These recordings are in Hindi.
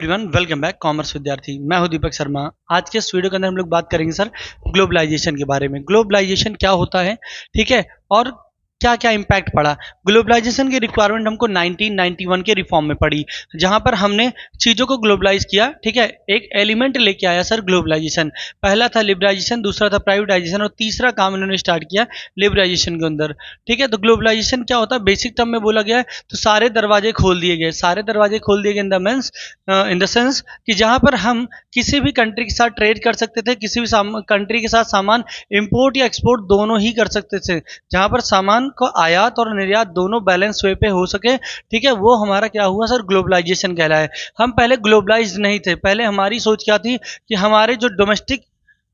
एवरीवन वेलकम बैक कॉमर्स विद्यार्थी। मैं हूं दीपक शर्मा। आज के इस वीडियो के अंदर हम लोग बात करेंगे सर ग्लोबलाइजेशन के बारे में। ग्लोबलाइजेशन क्या होता है, ठीक है, और क्या क्या इम्पैक्ट पड़ा। ग्लोबलाइजेशन की रिक्वायरमेंट हमको 1991 के रिफॉर्म में पड़ी, जहां पर हमने चीज़ों को ग्लोबलाइज किया। ठीक है, एक एलिमेंट लेके आया सर ग्लोबलाइजेशन। पहला था लिबराइजेशन, दूसरा था प्राइवेटाइजेशन और तीसरा काम इन्होंने स्टार्ट किया लिबराइजेशन के अंदर। ठीक है, तो ग्लोबलाइजेशन क्या होता है, बेसिक टर्म में बोला गया है तो सारे दरवाजे खोल दिए गए। सारे दरवाजे खोल दिए गए इन द सेंस कि जहां पर हम किसी भी कंट्री के साथ ट्रेड कर सकते थे, किसी भी कंट्री के साथ सामान इंपोर्ट या एक्सपोर्ट दोनों ही कर सकते थे, जहां पर सामान को आयात और निर्यात दोनों बैलेंस वे पे हो सके। ठीक है, वो हमारा क्या हुआ सर, ग्लोबलाइजेशन कहलाया है। हम पहले ग्लोबलाइज नहीं थे। पहले हमारी सोच क्या थी कि हमारे जो डोमेस्टिक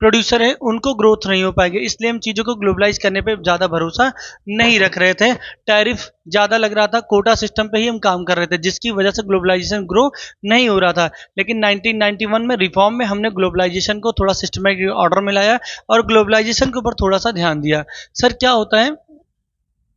प्रोड्यूसर है उनको ग्रोथ नहीं हो पाएंगे, इसलिए हम चीज़ों को ग्लोबलाइज करने पे ज़्यादा भरोसा नहीं रख रहे थे। टैरिफ ज़्यादा लग रहा था, कोटा सिस्टम पे ही हम काम कर रहे थे, जिसकी वजह से ग्लोबलाइजेशन ग्रो नहीं हो रहा था। लेकिन 1991 में रिफॉर्म में हमने ग्लोबलाइजेशन को थोड़ा सिस्टमेटिक ऑर्डर में लाया और ग्लोबलाइजेशन के ऊपर थोड़ा सा ध्यान दिया। सर क्या होता है,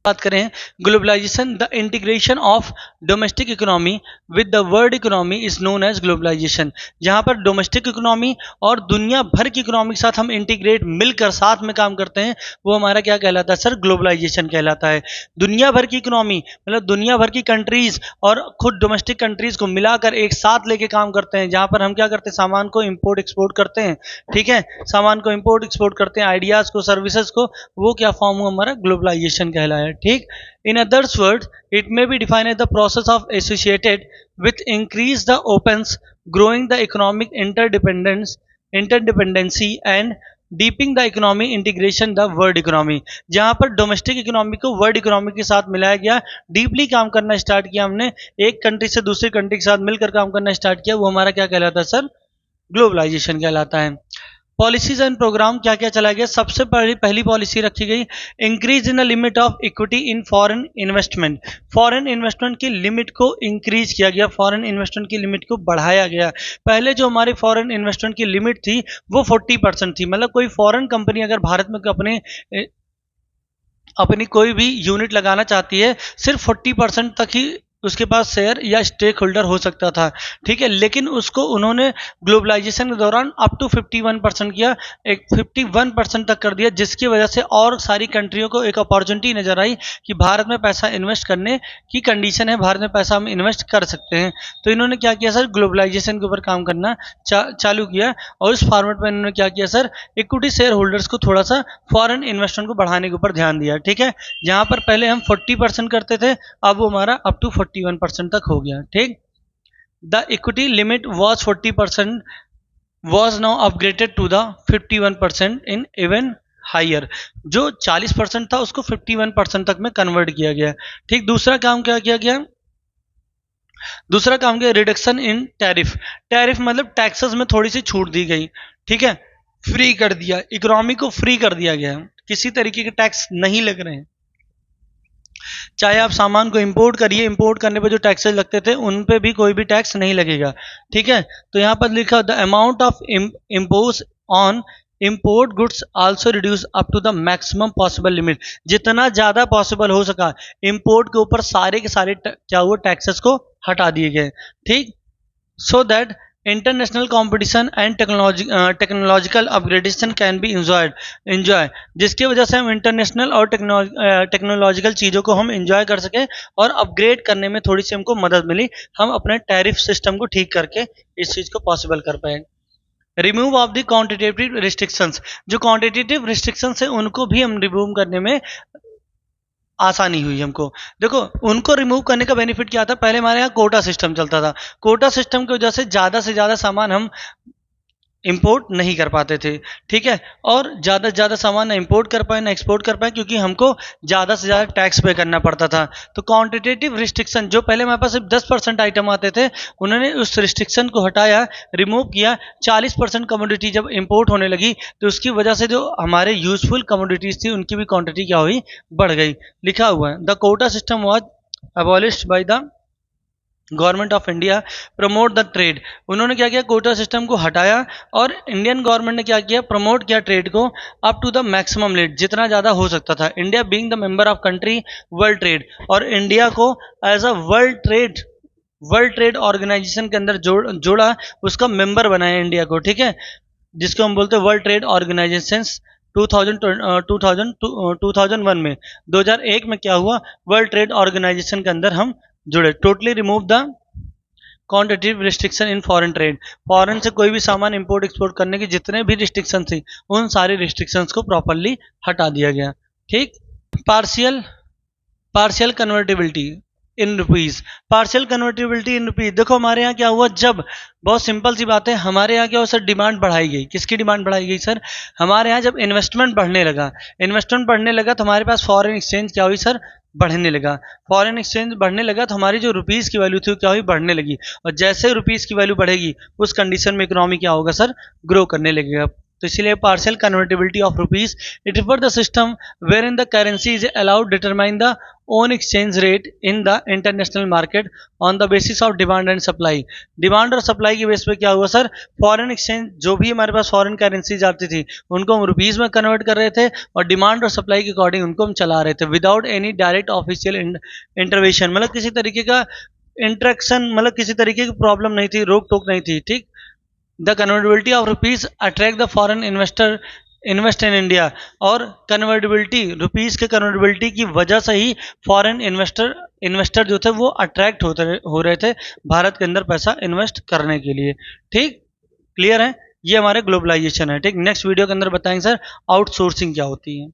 बात करें globalization, the integration of domestic economy with the world economy is known as globalization. जहां पर डोमेस्टिक इकोनॉमी और दुनिया भर की इकोनॉमी के साथ हम इंटीग्रेट मिलकर साथ में काम करते हैं, वो हमारा क्या कहलाता है सर, ग्लोबलाइजेशन कहलाता है। दुनिया भर की इकोनॉमी मतलब दुनिया भर की कंट्रीज और खुद डोमेस्टिक कंट्रीज को मिलाकर एक साथ लेके काम करते हैं, जहां पर हम क्या करते हैं, सामान को इम्पोर्ट एक्सपोर्ट करते हैं। ठीक है, सामान को इम्पोर्ट एक्सपोर्ट करते हैं, आइडियाज को, सर्विसेज को, वो क्या फॉर्म हुआ, हमारा ग्लोबलाइजेशन कहलाया। ठीक, in others word it may be defined as the process of associated with increase the opens growing the economic interdependency and deeping the economy integration the world economy. जहां पर डोमेस्टिक इकोनॉमी को वर्ल्ड इकोनॉमी के साथ मिलाया गया, डीपली काम करना स्टार्ट किया हमने, एक कंट्री से दूसरी कंट्री के साथ मिलकर काम करना स्टार्ट किया, वो हमारा क्या कहलाता है सर, ग्लोबलाइजेशन कहलाता है। पॉलिसीज एंड प्रोग्राम क्या क्या चला गया, सबसे पहली पॉलिसी रखी गई, increase in the limit of equity in foreign investment. Foreign investment की लिमिट को इंक्रीज किया गया, फॉरेन इन्वेस्टमेंट की लिमिट को बढ़ाया गया। पहले जो हमारी फॉरेन इन्वेस्टमेंट की लिमिट थी वो 40% थी, मतलब कोई फॉरेन कंपनी अगर भारत में अपनी कोई भी यूनिट लगाना चाहती है, सिर्फ 40% तक ही उसके पास शेयर या स्टेक होल्डर हो सकता था। ठीक है, लेकिन उसको उन्होंने ग्लोबलाइजेशन के दौरान अप टू 51% किया, एक 51% तक कर दिया, जिसकी वजह से और सारी कंट्रियों को एक अपॉर्चुनिटी नजर आई कि भारत में पैसा इन्वेस्ट करने की कंडीशन है, भारत में पैसा हम इन्वेस्ट कर सकते हैं। तो इन्होंने क्या किया सर, ग्लोबलाइजेशन के ऊपर काम करना चालू किया, और इस फॉर्मेट में इन्होंने क्या किया सर, इक्विटी शेयर होल्डर्स को थोड़ा सा फॉरेन इन्वेस्टमेंट को बढ़ाने के ऊपर ध्यान दिया। ठीक है, जहां पर पहले हम 40% करते थे, अब वो हमारा अप टू 41% तक हो गया। ठीक, the equity limit was 40% was now upgraded to the 51% in even higher. जो 40% था उसको 51% तक में कन्वर्ट किया गया। ठीक, दूसरा काम क्या किया गया, दूसरा काम किया रिडक्शन इन टैरिफ। टैरिफ मतलब टैक्सेस में थोड़ी सी छूट दी गई। ठीक है, फ्री कर दिया, इकोनॉमी को फ्री कर दिया गया, किसी तरीके के टैक्स नहीं लग रहे हैं। चाहे आप सामान को इंपोर्ट करिए, इंपोर्ट करने पे जो टैक्सेस लगते थे उन पे भी कोई भी टैक्स नहीं लगेगा। ठीक है, तो यहाँ पर लिखा the amount of impose on import goods also reduce up to the maximum possible limit. जितना ज़्यादा पॉसिबल हो सका इम्पोर्ट के ऊपर सारे के सारे क्या हुआ, टैक्सेस को हटा दिए गए। ठीक, so that international competition and technological upgradation can be enjoy, जिसकी वजह से हम इंटरनेशनल और टेक्नोलॉजिकल चीज़ों को हम इंजॉय कर सके और अपग्रेड करने में थोड़ी सी हमको मदद मिली, हम अपने टैरिफ सिस्टम को ठीक करके इस चीज़ को पॉसिबल कर पाए। Remove of the quantitative restrictions, जो क्वांटिटेटिव रिस्ट्रिक्शंस है उनको भी हम रिमूव करने में आसानी हुई हमको। देखो, उनको रिमूव करने का बेनिफिट क्या था, पहले हमारे यहाँ कोटा सिस्टम चलता था, कोटा सिस्टम की वजह से ज़्यादा सामान हम इंपोर्ट नहीं कर पाते थे। ठीक है, और ज़्यादा से ज़्यादा सामान ना इंपोर्ट कर पाए ना एक्सपोर्ट कर पाए, क्योंकि हमको ज़्यादा से ज़्यादा टैक्स पे करना पड़ता था। तो क्वांटिटेटिव रिस्ट्रिक्शन, जो पहले हमारे पास सिर्फ 10% आइटम आते थे, उन्होंने उस रिस्ट्रिक्शन को हटाया, रिमूव किया। 40% कमोडिटी जब इंपोर्ट होने लगी तो उसकी वजह से जो हमारे यूजफुल कमोडिटीज़ थी उनकी भी क्वान्टिटी क्या हुई, बढ़ गई। लिखा हुआ है the quota system was abolished by the government of India promote the trade. उन्होंने क्या किया, कोटा सिस्टम को हटाया और इंडियन गवर्नमेंट ने क्या किया, प्रमोट किया ट्रेड को up to the maximum limit, जितना ज़्यादा हो सकता था। India being the member of country world trade, और इंडिया को as a world trade world trade organization के अंदर जोड़ा, उसका मेंबर बनाया इंडिया को, ठीक है, जिसको हम बोलते हैं वर्ल्ड ट्रेड ऑर्गेनाइजेशन। 2001 में 2001 में क्या हुआ, वर्ल्ड ट्रेड ऑर्गेनाइजेशन के अंदर हम जुड़े। Totally remove the quantitative restriction in foreign trade, foreign से कोई भी सामान इंपोर्ट एक्सपोर्ट करने की जितने भी रिस्ट्रिक्शन थी उन सारी रिस्ट्रिक्शंस को प्रॉपरली हटा दिया गया। ठीक। Partial partial convertibility in rupees, partial convertibility in rupees, देखो हमारे यहाँ क्या हुआ, जब बहुत सिंपल सी बात है, हमारे यहाँ क्या हुआ सर, डिमांड बढ़ाई गई। किसकी डिमांड बढ़ाई गई सर, हमारे यहाँ जब इन्वेस्टमेंट बढ़ने लगा, इन्वेस्टमेंट बढ़ने लगा तो हमारे पास फॉरेन एक्सचेंज क्या हुई सर, बढ़ने लगा। फॉरेन एक्सचेंज बढ़ने लगा तो हमारी जो रुपीज़ की वैल्यू थी वो क्या हुई, बढ़ने लगी। और जैसे रुपीज़ की वैल्यू बढ़ेगी उस कंडीशन में इकोनॉमी क्या होगा सर, ग्रो करने लगेगा। तो इसीलिए partial convertibility of rupees, it refer the system where in the currency is allowed determine the own exchange rate in the international market on the basis of demand and supply. Demand और सप्लाई की बेस पे क्या हुआ सर, फॉरेन एक्सचेंज जो भी हमारे पास फॉरेन करेंसीज आती थी उनको हम रुपीज में कन्वर्ट कर रहे थे और डिमांड और सप्लाई के अकॉर्डिंग उनको हम चला रहे थे without any direct official intervention, मतलब किसी तरीके का इंट्रैक्शन, मतलब किसी तरीके की प्रॉब्लम नहीं थी, रोक टोक नहीं थी। ठीक। The convertibility of rupees attract the foreign invest in India, और कन्वर्टिबिलिटी रुपीज के कन्वर्टिबिलिटी की वजह से ही फॉरेन इन्वेस्टर जो थे वो अट्रैक्ट हो रहे थे भारत के अंदर पैसा इन्वेस्ट करने के लिए। ठीक। क्लियर है, ये हमारे ग्लोबलाइजेशन है। ठीक। नेक्स्ट वीडियो के अंदर बताएंगे सर आउटसोर्सिंग क्या होती है।